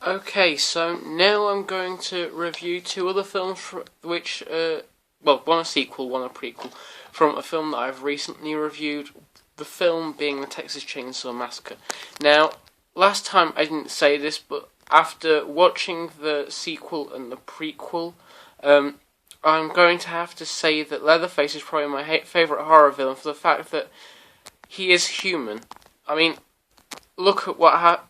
Okay, so now I'm going to review two other films which, one a sequel, one a prequel, from a film that I've recently reviewed, the film being the Texas Chainsaw Massacre. Now, last time I didn't say this, but after watching the sequel and the prequel, I'm going to have to say that Leatherface is probably my favourite horror villain for the fact that he is human. I mean, look at what happened.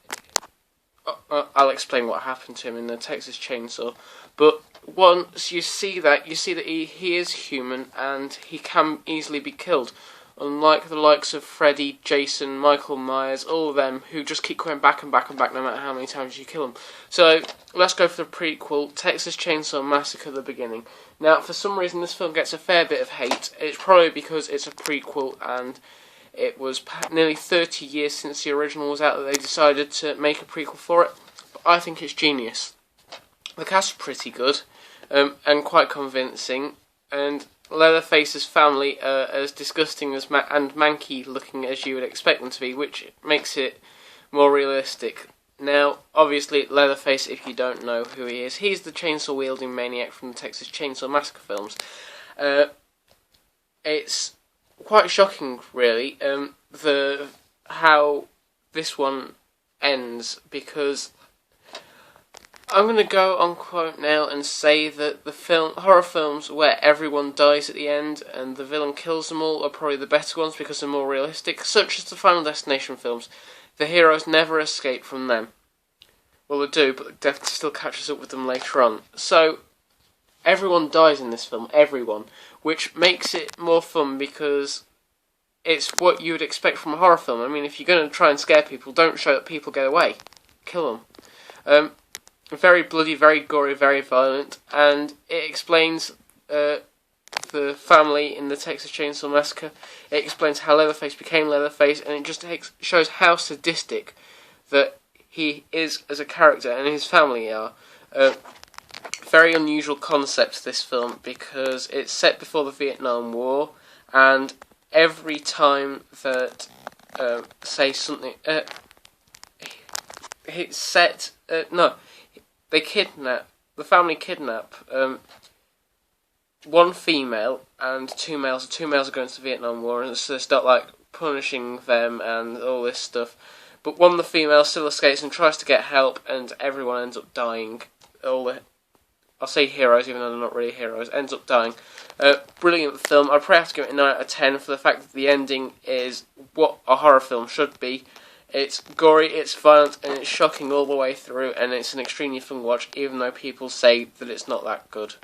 I'll explain what happened to him in the Texas Chainsaw. But once you see that he is human and he can easily be killed. Unlike the likes of Freddy, Jason, Michael Myers, all of them who just keep going back and back and back no matter how many times you kill them. So let's go for the prequel, Texas Chainsaw Massacre, the beginning. Now, for some reason this film gets a fair bit of hate. It's probably because it's a prequel and it was nearly 30 years since the original was out that they decided to make a prequel for it. But I think it's genius. The cast is pretty good and quite convincing, and Leatherface's family are as disgusting as and manky looking as you would expect them to be, which makes it more realistic. Now, obviously, Leatherface, if you don't know who he is, he's the chainsaw-wielding maniac from the Texas Chainsaw Massacre films. It's quite shocking, really, how this one ends, because I'm going to go on quote now and say that horror films where everyone dies at the end and the villain kills them all are probably the better ones because they're more realistic, such as the Final Destination films. The heroes never escape from them. Well, they do, but death still catches up with them later on. So, everyone dies in this film, everyone, which makes it more fun because it's what you would expect from a horror film. I mean, if you're going to try and scare people, don't show that people get away. Kill them. Very bloody, very gory, very violent, and it explains the family in the Texas Chainsaw Massacre. It explains how Leatherface became Leatherface, and it just shows how sadistic that he is as a character and his family are. Very unusual concept, this film, because it's set before the Vietnam War, and every time that, it's set, the family kidnap one female and two males. The two males are going to the Vietnam War, and so they start punishing them and all this stuff. But one of the females still escapes and tries to get help, and everyone ends up dying. I'll say heroes, even though they're not really heroes, ends up dying. Brilliant film. I'd probably have to give it a 9 out of 10 for the fact that the ending is what a horror film should be. It's gory, it's violent, and it's shocking all the way through, and it's an extremely fun watch, even though people say that it's not that good.